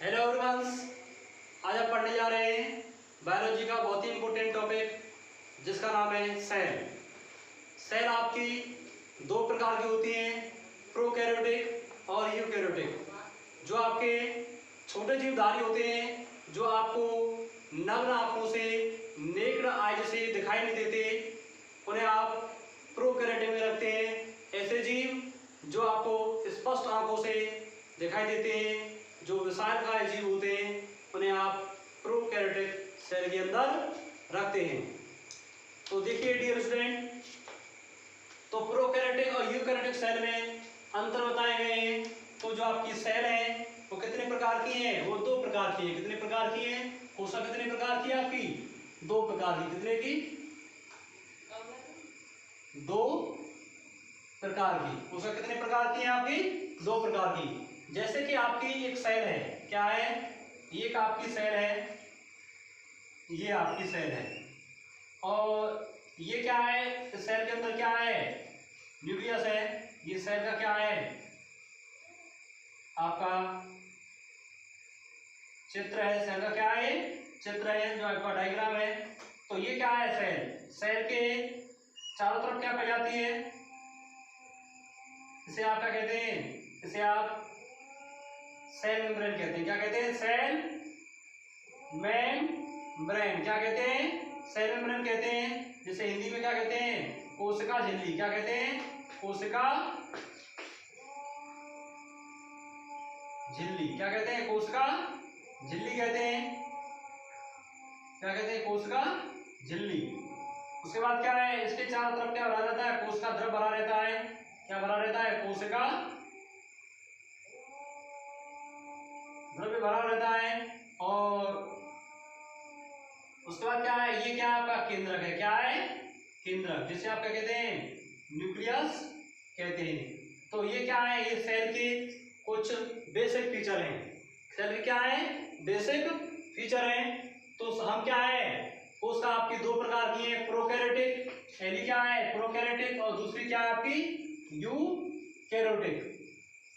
Hello everyone, आज हम पढ़ने जा रहे हैं बायोलॉजी का बहुत ही इम्पोर्टेंट टॉपिक जिसका नाम है सेल। सेल आपकी दो प्रकार की होती हैं, प्रोकैरियोटिक और यूकैरियोटिक। जो आपके छोटे जीवधारी होते हैं, जो आपको नग्न आंखों से नेक्ड आई से दिखाई नहीं देते, उन्हें आप प्रोकैरियोटिक में रखते हैं। ऐसे जीव जो आपको स्पष्ट आंखों से दिखाई देते हैं, जो विशालकाय जीव होते हैं, उन्हें आप प्रोकैरियोटिक सेल के अंदर रखते हैं। तो देखिए डियर स्टूडेंट, तो प्रोकैरियोटिक और यूकैरियोटिक सेल में अंतर बताए गए हैं। तो जो आपकी सेल है वो कितने प्रकार की है? वो दो प्रकार की है। कितने प्रकार की है? कोशिका कितने प्रकार की है आपकी? दो प्रकार की। कितने की? दो प्रकार की। कोशिका कितने प्रकार की है आपकी? दो प्रकार की। जैसे कि आपकी एक सेल है, क्या है? ये एक आपकी सेल है, ये आपकी सेल है, और ये क्या है? इस सेल के अंदर क्या है? न्यूक्लियस है। ये सेल का क्या है? आपका चित्र है। सेल का क्या है? चित्र है, जो आपका डायग्राम है। तो ये क्या है? सेल। सेल के चारों तरफ क्या पाई जाती है? इसे आप क्या कहते हैं? इसे आप सेल मेम्ब्रेन कहते हैं। क्या कहते हैं? Cell membrane. क्या कहते हैं? सेल मेम्ब्रेन कहते हैं। जिसे हिंदी में क्या कहते हैं? कोशिका झिल्ली। क्या कहते हैं? कोशिका झिल्ली। क्या कहते हैं? कोशिका झिल्ली कहते हैं। क्या कहते हैं? कोशिका झिल्ली। उसके बाद क्या है? इसके चारों तरफ क्या भरा रहता है? कोशिका द्रव भरा रहता है। क्या भरा रहता है? कोशिका द्रव्य भरा रहता है। और उसके बाद क्या है? ये क्या आपका केंद्रक है। क्या है? केंद्रक, जिसे आप क्या कहते हैं? न्यूक्लियस कहते हैं। तो ये क्या है? ये सेल के कुछ बेसिक फीचर हैं। सेल के क्या है? बेसिक फीचर हैं। तो हम क्या है? कोशिका आपकी दो प्रकार की है, प्रोकैरियोटिक। पहली क्या है? प्रोकैरियोटिक, और दूसरी क्या है आपकी? यूकैरियोटिक।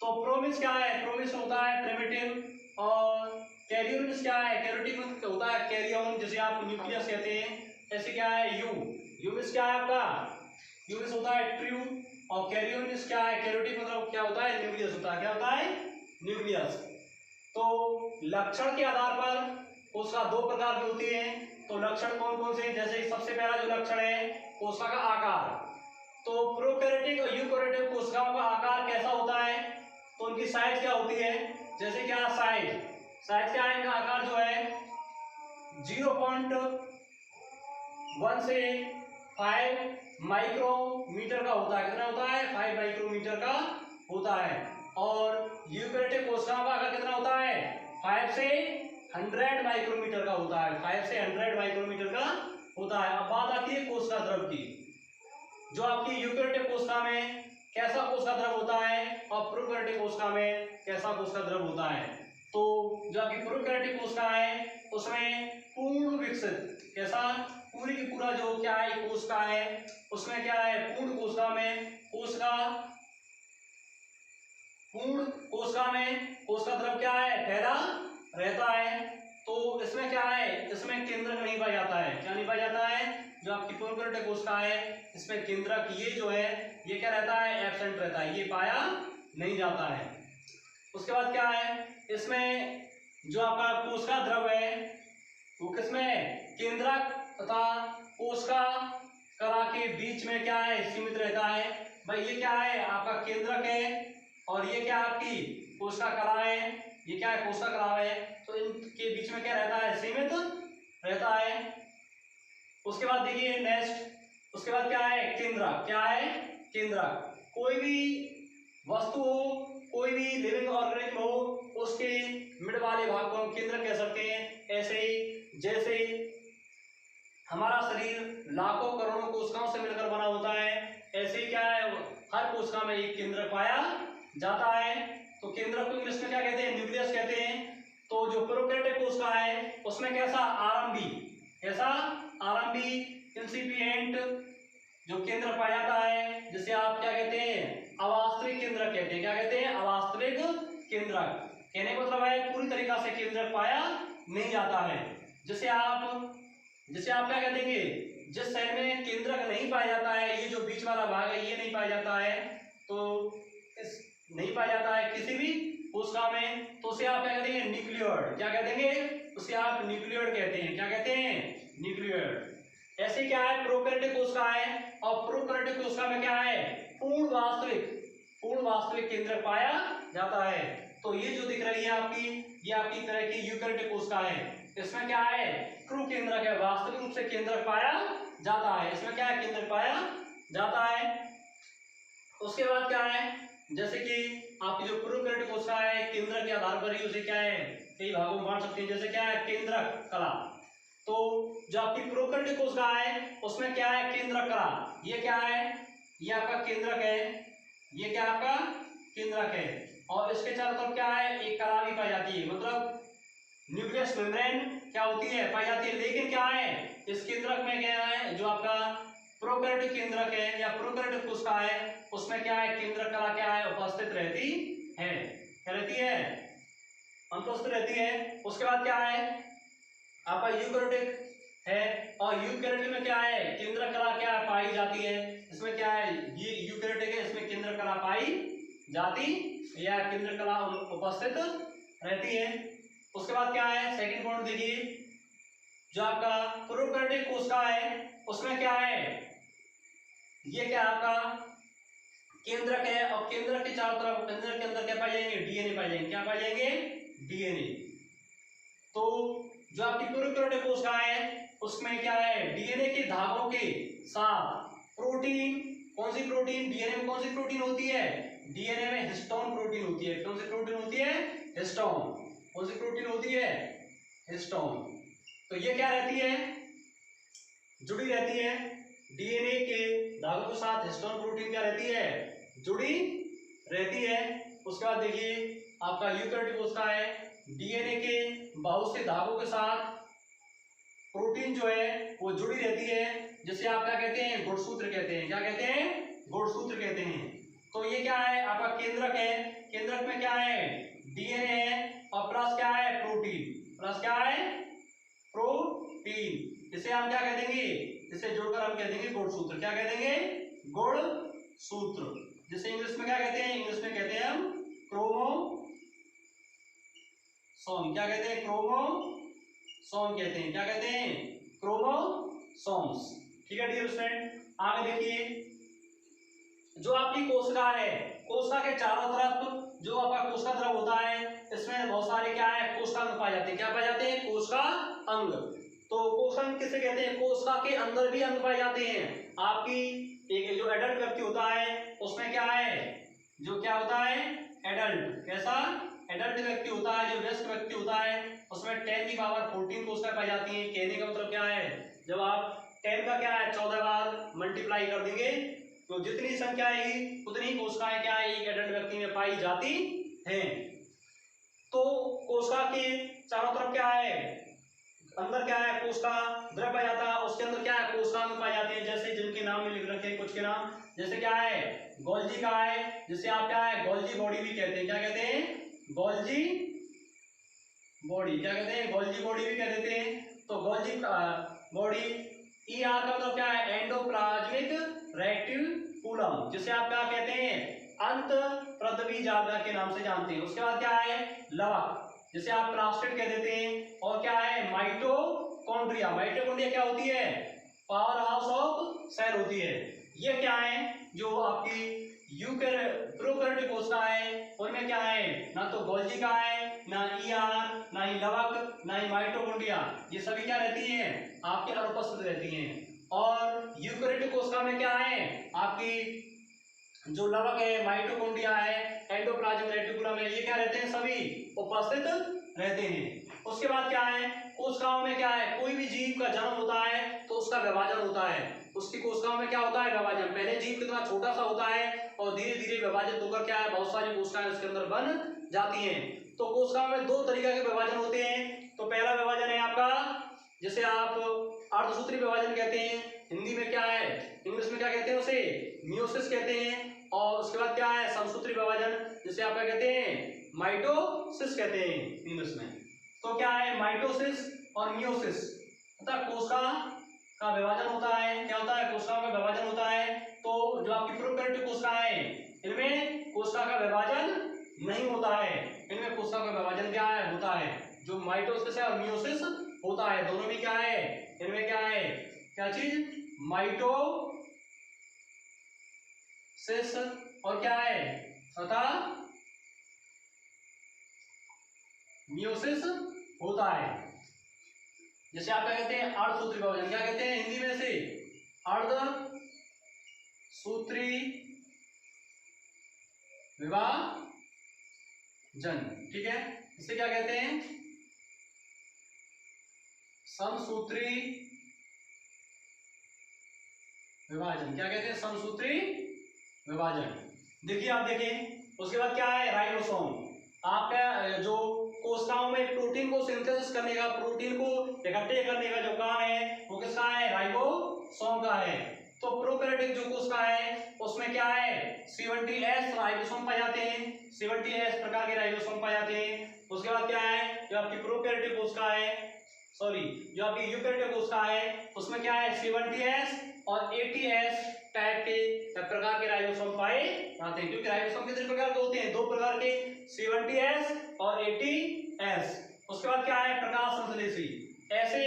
तो प्रोमिस क्या है? प्रोमिस होता है प्रिमिटिव, और कैरियोनिस क्या है? कैरियोटिक होता है कैरियन, जिसे आप न्यूक्लियस कहते हैं। ऐसे क्या है? यूमिस क्या है आपका? यूमिस होता है ट्रू, और कैरियोनिस क्या है? कैरियोटिक मतलब क्या होता है? न्यूक्लियस होता है। क्या होता है? न्यूक्लियस। तो लक्षण के आधार पर कोशिका दो प्रकार की होती है। तो लक्षण कौन कौन से? जैसे सबसे पहला जो लक्षण है, कोशिका का आकार। तो प्रोकैरियोटिक और यूकैरियोटिक कोशिकाओं का आकार कैसा होता है? तो उनकी साइज क्या होती है? जैसे क्या साइज क्या है? इनका आकार जो है 0.1 से 5 माइक्रोमीटर का होता है। कितना होता है? 5 माइक्रोमीटर का होता है। और यूकैरियोटिक कोशिकाओं का आकार कितना होता है? 5 से 100 माइक्रोमीटर का होता है। 5 से 100 माइक्रोमीटर का होता है। अब बात आती है कोशिका द्रव की। जो आपकी यूकैरियोटिक कोशिका में कैसा कोशिका द्रव होता है, और प्रोकैरियोटिक कोशिका में कैसा कोशिका द्रव होता है। तो जो आपकी प्रोकैरियोटिक कोशिका है उसमें पूर्ण विकसित, कैसा? पूरी की पूरा जो क्या है कोशिका है, उसमें क्या है? पूर्ण कोशिका में कोशिका द्रव क्या है? ठहरा रहता है। तो इसमें क्या है? इसमें केंद्रक नहीं पाया जाता है। क्या नहीं पाया जाता है? जो आपकी प्रोकैरियोटिक कोशिका है इसमें केंद्रक ये जो है ये क्या रहता है? एब्सेंट रहता है, ये पाया नहीं जाता है। उसके बाद क्या है? इसमें जो आपका कोशिका द्रव है वो किसमें? केंद्रक तथा कोशिका कला के बीच में क्या है? सीमित रहता है। भाई ये क्या है? आपका केंद्रक है, और ये क्या आपकी कोशिका कला है। ये क्या है? कोशिका कला है। तो इनके बीच में क्या रहता है? सीमित रहता है। उसके बाद देखिए नेक्स्ट, उसके बाद क्या है? केंद्रक। क्या है? केंद्रक। कोई भी वस्तु हो, कोई भी लिविंग ऑर्गेनिज्म हो, उसके मिड वाले भाग को हम केंद्रक कह सकते हैं। ऐसे ही जैसे हमारा शरीर लाखों करोड़ों कोशिकाओं से मिलकर बना होता है, ऐसे ही क्या है? हर कोशिका में एक केंद्रक पाया जाता है। तो केंद्रक को इंग्लिश में क्या कहते हैं? न्यूक्लियस कहते हैं। तो जो प्रोकैरियोटिक कोशिका है उसमें कैसा? आरंभी, कैसा? आरंभी इंसिपिएंट जो केंद्र पाया जाता है, जिसे आप क्या कहते हैं? अवास्तविक केंद्रक कहते हैं। क्या कहते हैं? अवास्तविक केंद्रक। कहने का मतलब है पूरी तरीके तरीका से केंद्रक पाया नहीं जाता है। जैसे आप क्या कह देंगे, जिस सेल में केंद्रक नहीं पाया जाता है, ये जो बीच वाला भाग है ये नहीं पाया जाता है, तो नहीं पाया जाता है किसी भी कोशिका में, तो उसे आप क्या कह देंगे, न्यूक्लियोइड। क्या कह देंगे, उसे आप न्यूक्लियोइड कहते हैं। क्या कहते हैं, न्यूक्लियोइड। ऐसे क्या है, प्रोकैरियोटिक कोशिका है, और प्रोकैरियोटिक कोशिका में क्या है, पूर्ण वास्तविक केंद्रक पाया जाता है। तो ये जो दिख रही है आपकी, ये आपकी तरह की यूकैरियोटिक कोशिका है। इसमें क्या है, ट्रू केंद्रक है, वास्तविक रूप से केंद्रक पाया जाता है। इसमें क्या है, केंद्रक पाया जाता है। उसके बाद क्या है, जैसे कि आपकी जो प्रोकैरियोटिक कोशिका है, केंद्रक के आधार पर ही उसे क्या है, कई भागों में बांट सकते हैं। जैसे क्या है, केंद्रक कला। तो जो आपकी प्रोकैरियोटिक कोशिका है उसमें क्या है, केंद्रक कला। ये क्या है, ये आपका केंद्रक है, ये क्या आपका केंद्रक है, और इसके चारों तरफ क्या है, एक कला भी पाई जाती है, मतलब न्यूक्लियस मेम्ब्रेन क्या होती है, पाई जाती है। लेकिन क्या है, इस केंद्रक में क्या है, जो आपका प्रोकैरियोटिक केंद्रक है या प्रोकैरियोटिक कोशिका है, उसमें क्या है, केंद्रक कला क्या है, उपस्थित रहती है। क्या रहती है, अनुपस्थित रहती है। उसके बाद क्या है, आपका यूकैरियोटिक है, और यूकैरियोटिक में क्या है, केंद्रक कला क्या है, पाई जाती है। इसमें क्या है, ये यूकैरियोटिक है, इसमें केंद्रक कला पाई जाती या केंद्रक कला उपस्थित रहती है। उसके बाद क्या है, सेकंड पॉइंट देखिए, जो आपका प्रोकैरियोटिक कोशिका है उसमें क्या है, ये क्या आपका केंद्रक है, और केंद्रक के चारों तरफ, केंद्रक के अंदर क्या पाए जाएंगे, डीएनए पाए जाएंगे। क्या पाए जाएंगे, डीएनए। तो जो आपकी प्रोकैरियोटिक कोशिका है उसमें क्या है, डीएनए के धागों के साथ प्रोटीन, कौन सी प्रोटीन, डीएनए में कौन सी प्रोटीन होती है, डीएनए में हिस्टोन प्रोटीन होती है। कौन सी प्रोटीन होती है, हिस्टोन। कौन सी प्रोटीन होती है, हिस्टोन। तो ये क्या रहती है, जुड़ी रहती है, डीएनए के धागों के साथ हिस्टोन प्रोटीन क्या रहती है, जुड़ी रहती है। उसके बाद देखिए, आपका यूकैरियोटिक कोशिका है, डीएनए के बहुत से धागों के साथ प्रोटीन जो है वो जुड़ी रहती है, जिसे आप क्या कहते हैं, गुणसूत्र कहते हैं। क्या कहते हैं, गुणसूत्र कहते हैं। तो ये क्या है, आपका केंद्रक है, केंद्रक में क्या है, डीएनए है, और प्लस क्या है, प्रोटीन। प्लस क्या है, प्रोटीन। इसे हम क्या कह देंगे, इसे जोड़कर हम कह देंगे गुणसूत्र। क्या कह देंगे, गुणसूत्र। जिसे इंग्लिश में क्या कहते हैं, इंग्लिश में कहते हैं हम क्रोमोसोम। क्या कहते हैं, क्रोमोसोम कहते हैं। क्या कहते हैं, क्रोमोसोम्स। ठीक है डियर स्टूडेंट, आगे देखिए, जो आपकी कोशिका है, कोशिका के चारों तरफ जो आपका कोशिका द्रव होता है, इसमें बहुत सारे क्या है, कोशिका अंग पाए जाते हैं। क्या पाए जाते हैं, कोशिका अंग। तो कोशिका अंग किसे कहते हैं, कोशिका के अंदर भी अंग पाए जाते हैं। आपकी एक जो एडल्ट व्यक्ति होता है उसमें क्या है, जो क्या होता है, एडल्ट, कैसा, एडल्ट व्यक्ति होता है, जो वयस्क व्यक्ति होता है, उसमें 10 की पावर 14 कोशिका पाई जाती है। कहने का मतलब क्या है, जब आप 10 का क्या है 14 बार मल्टीप्लाई कर देंगे तो जितनी संख्या आएगी उतनी कोशिकाएं क्या है, एक एडल्ट व्यक्ति में पाई जाती हैं। तो कोशिका के चारों तरफ क्या है, अंदर क्या है, कोशिका द्रव पाया जाता है, उसके अंदर क्या है, कोशिकाएं पाई जाती है। जैसे जिनके नाम में लिख रखे हैं कुछ के नाम, जैसे क्या है, गोल्जी का है, जिसे आप क्या है, गोल्जी बॉडी भी कहते हैं। क्या कहते हैं, गोल्जी बॉडी। क्या कहते हैं, गोल्जी बॉडी भी कह देते हैं। तो गोल्जी बॉडी, ईआर का मतलब क्या है, एंडोप्लाज्मिक रेटिकुलम, जिसे आप क्या कहते हैं, अंत प्रदवी जालगा के नाम से जानते हैं। उसके बाद क्या है, लवक, जिसे आप प्लास्टिड कह देते हैं। और क्या है, माइटोकॉन्ड्रिया। माइटोकॉन्ड्रिया क्या होती है, पावर हाउस ऑफ सेल होती है। ये क्या है, जो आपकी प्रोकैरियोटिक कोशिका है उनमें क्या है, ना तो गोल्जी का है, ना ईआर, ना ही लवक, ना ही माइटोकॉन्ड्रिया। ये सभी क्या रहती हैं, आपके अनुपस्थित रहती हैं। और यूकैरियोटिक कोशिका में क्या है, आपकी जो लवक है, माइटोकॉन्ड्रिया है, एंडोप्लाज्मिक रेटिकुलम है, ये क्या रहते हैं, सभी उपस्थित रहते हैं। उसके बाद क्या है, कोशिकाओं में क्या है, कोई भी जीव का जन्म होता है तो उसका विभाजन होता है। उसकी कोशिकाओं में क्या होता है, विभाजन। पहले जीव कितना छोटा सा होता है और धीरे धीरे विभाजित होकर क्या है, बहुत सारी कोशिकाएं उसके अंदर बन जाती हैं। तो कोशिकाओं में 2 तरीके के विभाजन होते हैं। तो पहला विभाजन है आपका, जिसे आप अर्धसूत्री विभाजन कहते हैं। हिंदी में क्या है, इंग्लिश में क्या कहते हैं उसे, मियोसिस कहते हैं। और उसके बाद क्या है समसूत्री विभाजन, जिसे आप क्या कहते हैं माइटोसिस कहते हैं इंग्लिश में। तो क्या है माइटोसिस और मियोसिस, अर्थात कोशिका का विभाजन होता है। क्या होता है कोशिकाओं का विभाजन होता है। तो जो आपकी प्रोकैरियोटिक कोशिकाएं हैं इनमें कोशिका का विभाजन नहीं होता है, इनमें कोशिका का विभाजन क्या है होता है। जो माइटोसिस है और मियोसिस होता है, दोनों में क्या है इनमें क्या है क्या चीज माइटोसिस और क्या है तथा मियोसिस होता है। जैसे आप क्या कहते हैं अर्धसूत्री विभाजन, क्या कहते हैं हिंदी में से अर्धसूत्री विभाजन, ठीक है। इसे क्या कहते हैं समसूत्री विभाजन, क्या कहते हैं समसूत्री विभाजन। देखिए आप देखें उसके बाद क्या है राइबोसोम। आपका जो कोशिकाओं में प्रोटीन को सिंथेसिस करने का, प्रोटीन को इकट्ठे करने का जो काम है वो किसका है राइबोसोम का है। तो प्रोकैरियोटिक जो कोशिका है उसमें क्या है 70S राइबोसोम पाए जाते हैं, 70S प्रकार के राइबोसोम पाए जाते हैं। उसके बाद क्या है जो आपकी प्रोकैरियोटिक कोशिका है, सॉरी जो आपकी यूकैरियोटिक कोशिका है उसमें क्या है 70S और 80S टाइप के प्रकार के राइबोसोम पाए जाते हैं। क्योंकि राइबोसोम कितने प्रकार के होते हैं दो प्रकार के 70S और 80S। उसके बाद क्या है प्रकाश संश्लेषी, ऐसे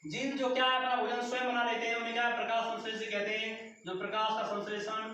जीव जो क्या है अपना भोजन स्वयं बना लेते हैं उन्हें क्या है प्रकाश संश्लेषी कहते हैं। जो प्रकाश का संश्लेषण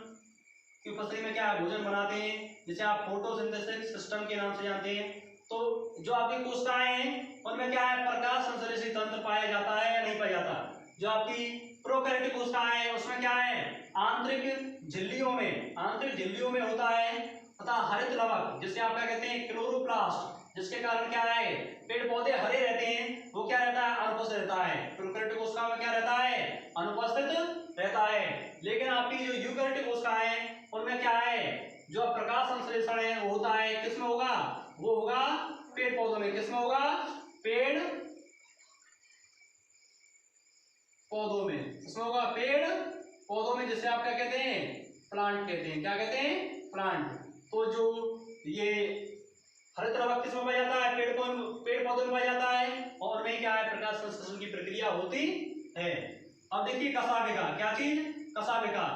की उपस्थिति में क्या है भोजन बनाते हैं, जिसे आप फोटोसिंथेसिस सिस्टम के नाम से जानते हैं। तो जो आपकी कोशिकाएं हैं उनमें क्या है प्रकाश संश्लेषी तंत्र पाया जाता है या नहीं पाया जाता। जो आपकी प्रोकैरियोटिक कोशिकाएं हैं उसमें क्या है आंतरिक झिल्लियों में होता है तथा हरित लवक, जिसे आप क्या कहते हैं क्लोरोप्लास्ट, जिसके कारण क्या है पेड़ पौधे हरे रहते हैं, वो क्या रहता है अनुपस्थित रहता है। प्रोकैरियोटिक कोशिका में क्या रहता है अनुपस्थित रहता है। लेकिन आपकी जो यूकैरियोटिक कोशिकाएं हैं उनमें क्या है जो प्रकाश संश्लेषण है वो होता है किसमें होगा, वो होगा पेड़ पौधों में। किसमें होगा पेड़ पौधों में, किसमें होगा पेड़ पौधों में, जिसे आप क्या कहते हैं प्लांट कहते हैं। क्या कहते हैं प्लांट। तो जो ये हरित लवक किसमें पाया जाता है पेड़ पौधों में पाया जाता है और में क्या है प्रकाश संश्लेषण की प्रक्रिया होती है। अब देखिए कशाभिका, क्या चीज कशाभिका।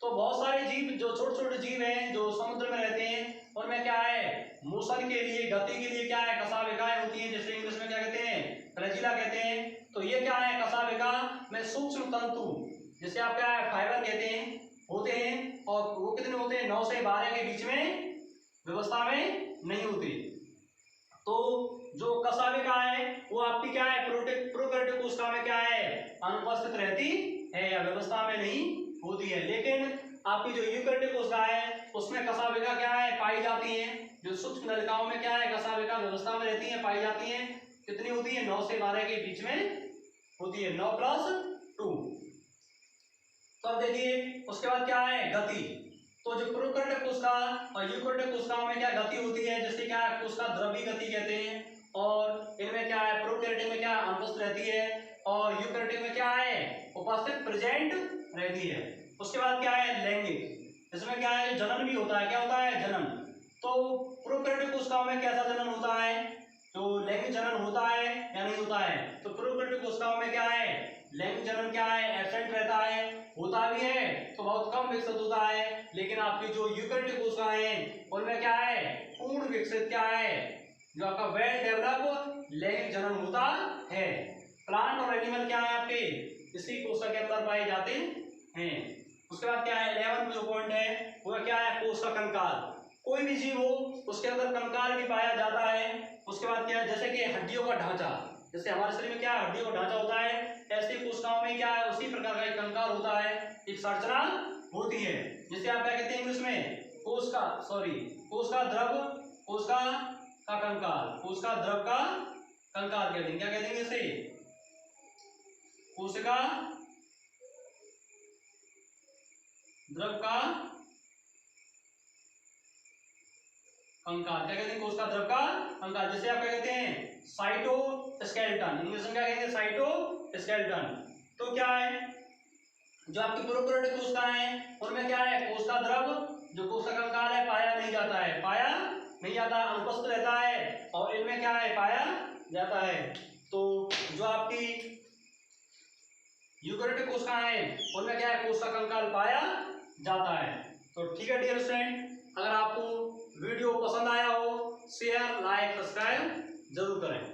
तो बहुत सारे जीव जो छोटे छोटे जीव हैं जो समुद्र में रहते हैं उनमें क्या है मोशन के लिए गति के लिए क्या है कशाभिकाएं होती हैं, जैसे इंग्लिश में क्या कहते हैं फ्लैजिला कहते हैं। तो ये क्या है कशाभिका में सूक्ष्म तंतु, जिसे आप क्या है फाइबर कहते हैं होते हैं। और वो कितने होते हैं 9 से 12 के बीच में व्यवस्था में नहीं होती। तो जो कशाभिका है वो आपकी क्या है प्रोकैरियोटिक कोशिका में क्या है अनुपस्थित रहती है या व्यवस्था में नहीं होती है। लेकिन आपकी जो यूकैरियोटिक कोशिका है उसमें कशाभिका क्या है पाई जाती है। जो सूक्ष्म नलिकाओं में क्या है कशाभिका व्यवस्था में रहती है पाई जाती है। कितनी होती है 9 से 12 के बीच में होती है, 9+2। तो अब देखिए उसके बाद क्या है गति। तो जो प्रोकैरियोटिक कोशिका और यूकैरियोटिक कोशिकाओं में क्या गति होती है, जैसे क्या है कोशिका द्रव्य गति कहते हैं। और इनमें क्या है प्रोकैरियोटिक में क्या अनुपस्थित रहती है और यूकैरियोटिक में क्या है उपस्थित प्रेजेंट रहती है। उसके बाद क्या है लैंगिक, इसमें क्या है जनन भी होता है। क्या होता है जनन। तो प्रोकैरियोटिक कोशिकाओं में कैसा जनन होता है, तो लैंगिक जनन होता है या नहीं होता है। तो प्रोकैरियोटिक कोशिकाओं में क्या है लैंगिक जनन क्या है एब्सेंट रहता है, होता भी है तो बहुत कम विकसित होता है। लेकिन आपकी जो यूकैरियोटिक कोशिकाएं हैं उनमें क्या है पूर्ण विकसित क्या है जो आपका वेल डेवलप लैंगिक जनन होता है। प्लांट और एनिमल क्या है आपके इसी कोशिका के अंदर पाए जाते हैं। उसके बाद क्या है 11 जो पॉइंट है वो क्या है कोशिका कंकाल। कोई भी जीव हो उसके अंदर कंकाल भी पाया जाता है। उसके बाद क्या है जैसे कि हड्डियों का ढांचा, जैसे हमारे शरीर में क्या हड्डियों का ढांचा होता है ऐसे कोशिकाओं में क्या है उसी प्रकार का एक कंकाल होता है, एक संरचना होती है, जिसे आप क्या कहते हैं इंग्लिश में कोशिका द्रव कोशिका का कंकाल, कोशिका द्रव का कंकाल कहते हैं। क्या कहते हैं इसे कोशिका द्रव का कंकाल। क्या कहते हैं कोशिका द्रव का कंकाल, जैसे आप क्या कहते हैं साइटोस्केलेटन, इंग्लिश में क्या कहते हैं साइटोस्केलेटन। तो क्या है जो आपकी प्रोकैरियोटिक कोशिकाएं हैं उनमें क्या है, कोशिका द्रव जो कोशिका कंकाल है पाया नहीं जाता है, पाया नहीं जाता, अनुपस्थित रहता है। और इनमें क्या है, पाया जाता है। तो जो आपकी यूकेरियोटिक कोशिकाएं हैं उनमें क्या है, कोशिका कंकाल पाया जाता है। तो ठीक है डियर फ्रेंड, अगर आपको वीडियो पसंद आया हो शेयर लाइक सब्सक्राइब जरूर करें।